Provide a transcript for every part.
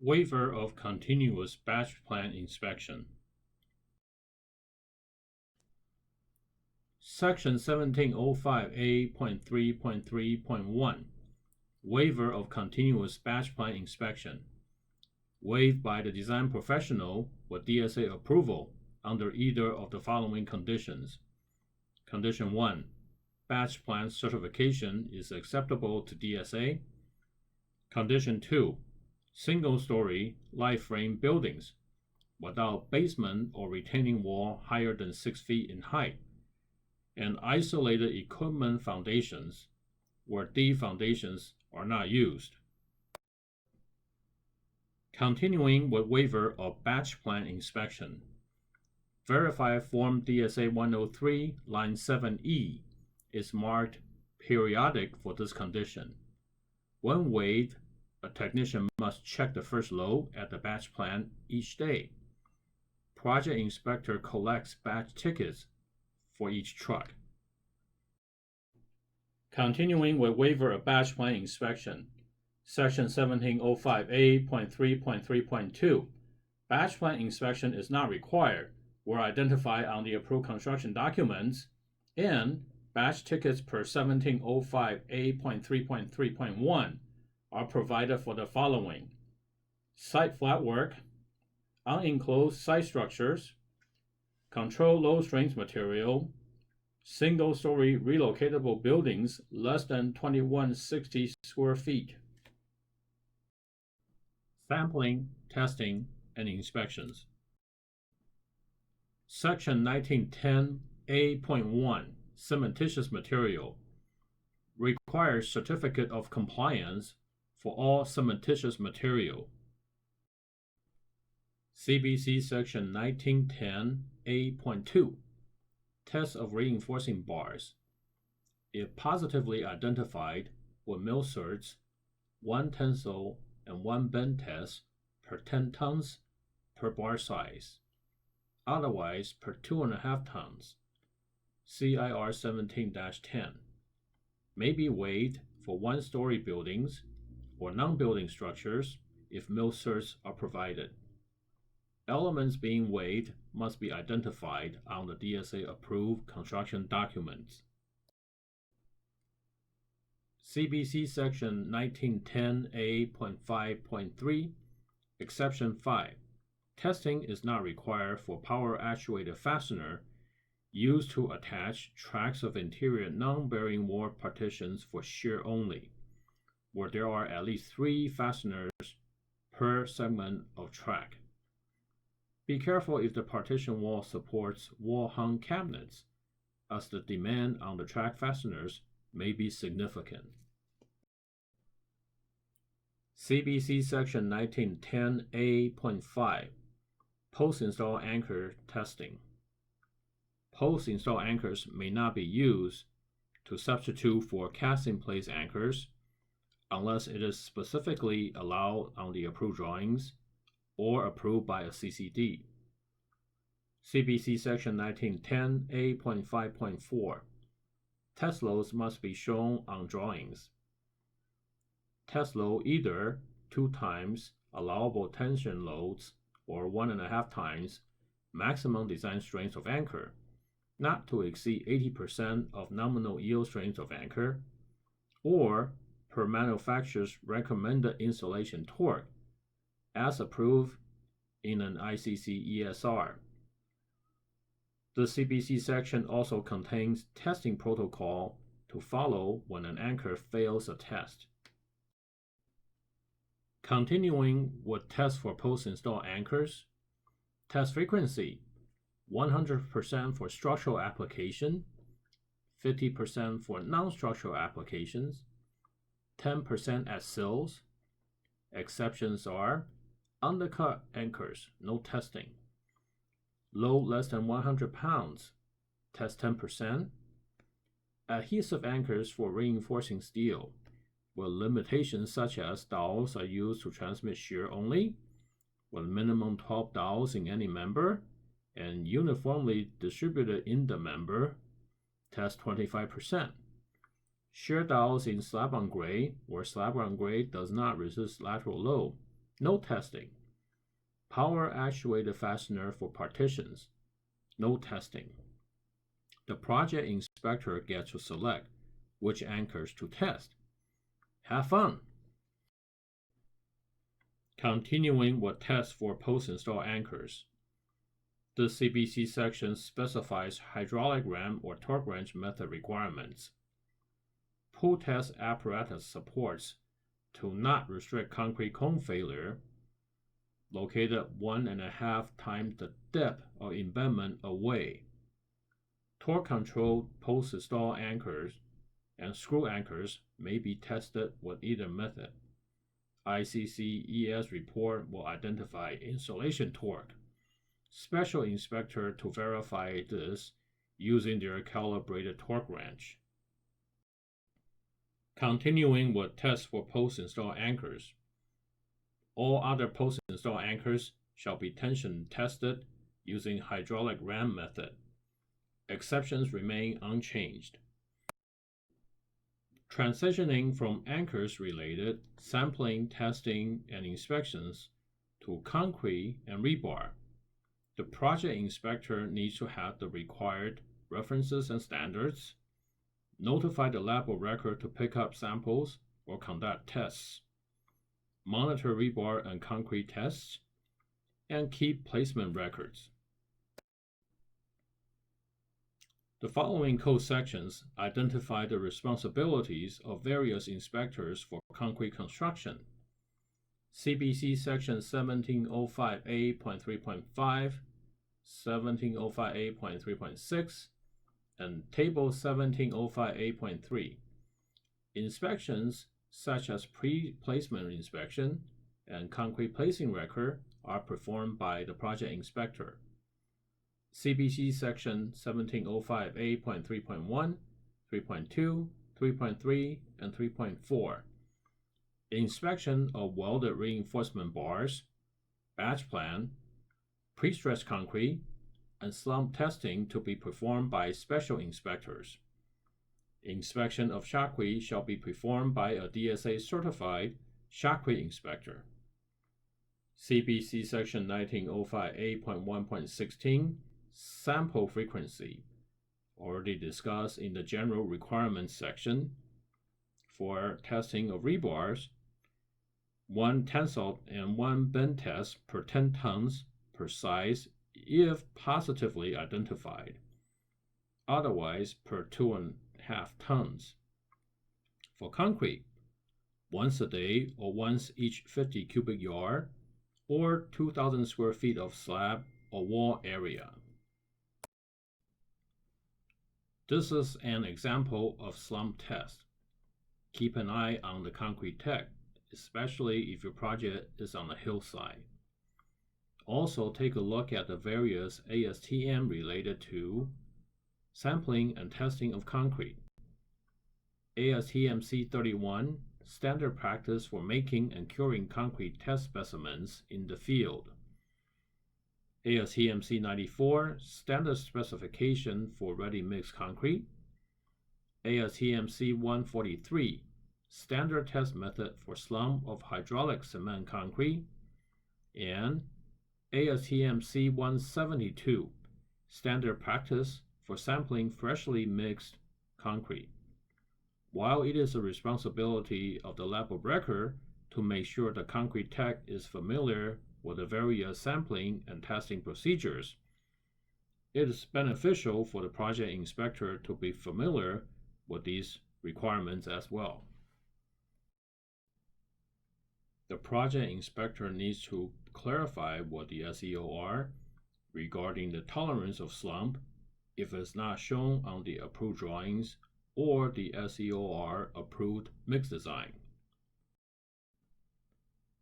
Waiver of continuous batch plan inspection. Section 1705A.3.3.1 Waiver of continuous batch plan inspection. Waived by the design professional with DSA approval under either of the following conditions. Condition 1. Batch plan certification is acceptable to DSA. Condition 2. Single-story light frame buildings without basement or retaining wall higher than 6 feet in height, and isolated equipment foundations where D foundations are not used. Continuing with waiver of batch plan inspection. Verify Form DSA 103, line 7E is marked periodic for this condition. When waived, a technician must check the first load at the batch plant each day. Project inspector collects batch tickets for each truck. Continuing with waiver of batch plan inspection. Section 1705A.3.3.2 Batch plan inspection is not required where identified on the approved construction documents, and batch tickets per 1705A.3.3.1 are provided for the following: site flat work, unenclosed site structures, controlled low strength material, single-story relocatable buildings less than 2160 square feet. Sampling, testing, and inspections. Section 1910A.1 Cementitious material requires certificate of compliance for all cementitious material. CBC Section 1910A.2 Test of reinforcing bars. If positively identified with mill certs, 1 tensile and 1 bend test per 10 tons per bar size, otherwise per 2.5 tons, CIR 17-10, may be waived for 1-story buildings or non-building structures if mill certs are provided. Elements being waived must be identified on the DSA-approved construction documents. CBC Section 1910A.5.3 Exception 5. Testing is not required for power actuated fastener used to attach tracks of interior non-bearing wall partitions for shear only, where there are at least 3 fasteners per segment of track. Be careful if the partition wall supports wall-hung cabinets, as the demand on the track fasteners may be significant. CBC Section 1910A.5 Post-install anchor testing. Post-install anchors may not be used to substitute for cast-in-place anchors unless it is specifically allowed on the approved drawings or approved by a CCD. CBC Section 1910A.5.4 Test loads must be shown on drawings. Test load either 2 times allowable tension loads or 1.5 times maximum design strength of anchor, not to exceed 80% of nominal yield strength of anchor, or per manufacturer's recommended installation torque, as approved in an ICC ESR. The CBC section also contains testing protocol to follow when an anchor fails a test. Continuing with tests for post-install anchors. Test frequency: 100% for structural application, 50% for non-structural applications, 10% at sills. Exceptions are undercut anchors, no testing. Load less than 100 pounds, test 10%. Adhesive anchors for reinforcing steel, with limitations such as dowels are used to transmit shear only, with minimum 12 dowels in any member, and uniformly distributed in the member, test 25%. Shear dowels in slab-on grade, where slab-on grade does not resist lateral load, No testing. Power actuated fastener for partitions. No testing. The project inspector gets to select which anchors to test. Have fun! Continuing with tests for post-install anchors. The CBC section specifies hydraulic ram or torque wrench method requirements. Pull test apparatus supports to not restrict concrete cone failure located 1.5 times the depth of embedment away. Torque controlled post-install anchors and screw anchors may be tested with either method. ICC-ES report will identify installation torque. Special inspector to verify this using their calibrated torque wrench. Continuing with tests for post-install anchors. All other post-install anchors shall be tension tested using hydraulic ram method. Exceptions remain unchanged. Transitioning from anchors related sampling, testing, and inspections to concrete and rebar. The project inspector needs to have the required references and standards, notify the lab of record to pick up samples or conduct tests, monitor rebar and concrete tests, and keep placement records. The following code sections identify the responsibilities of various inspectors for concrete construction. CBC Section 1705A.3.5, 1705A.3.6, and Table 1705A.3. Inspections such as pre-placement inspection and concrete placing record are performed by the project inspector. CBC Section 1705A.3.1, 3.2, 3.3, and 3.4. Inspection of welded reinforcement bars, batch plan, pre-stressed concrete, and slump testing to be performed by special inspectors. Inspection of shotcrete shall be performed by a DSA certified shotcrete inspector. CBC Section 1905A.1.16 Sample frequency, already discussed in the general requirements section. For testing of rebars, 1 tensile and 1 bend test per 10 tons per size if positively identified, otherwise per 2.5 tons. For concrete, once a day or once each 50 cubic yard or 2,000 square feet of slab or wall area. This is an example of slump test. Keep an eye on the concrete tech, especially if your project is on a hillside. Also take a look at the various ASTM related to sampling and testing of concrete. ASTM C31, standard practice for making and curing concrete test specimens in the field. ASTM C94, standard specification for ready-mix concrete. ASTM C143, standard test method for slump of hydraulic cement concrete. And ASTM C172, standard practice for sampling freshly mixed concrete. While it is a responsibility of the lab of record to make sure the concrete tech is familiar with the various sampling and testing procedures, it is beneficial for the project inspector to be familiar with these requirements as well. The project inspector needs to clarify what the SEO are regarding the tolerance of slump if it's not shown on the approved drawings or the SEOR approved mix design.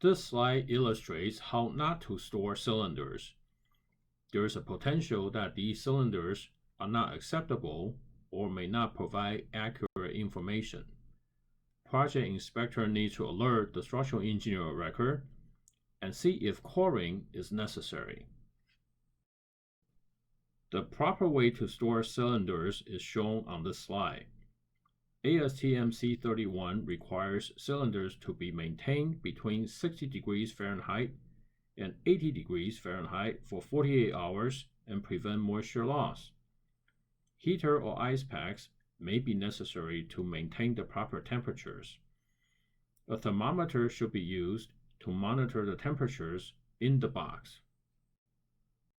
This slide illustrates how not to store cylinders. There is a potential that these cylinders are not acceptable or may not provide accurate information. Project inspector needs to alert the structural engineer of record and see if coring is necessary. The proper way to store cylinders is shown on this slide. ASTM C31 requires cylinders to be maintained between 60 degrees Fahrenheit and 80 degrees Fahrenheit for 48 hours and prevent moisture loss. Heater or ice packs may be necessary to maintain the proper temperatures. A thermometer should be used to monitor the temperatures in the box.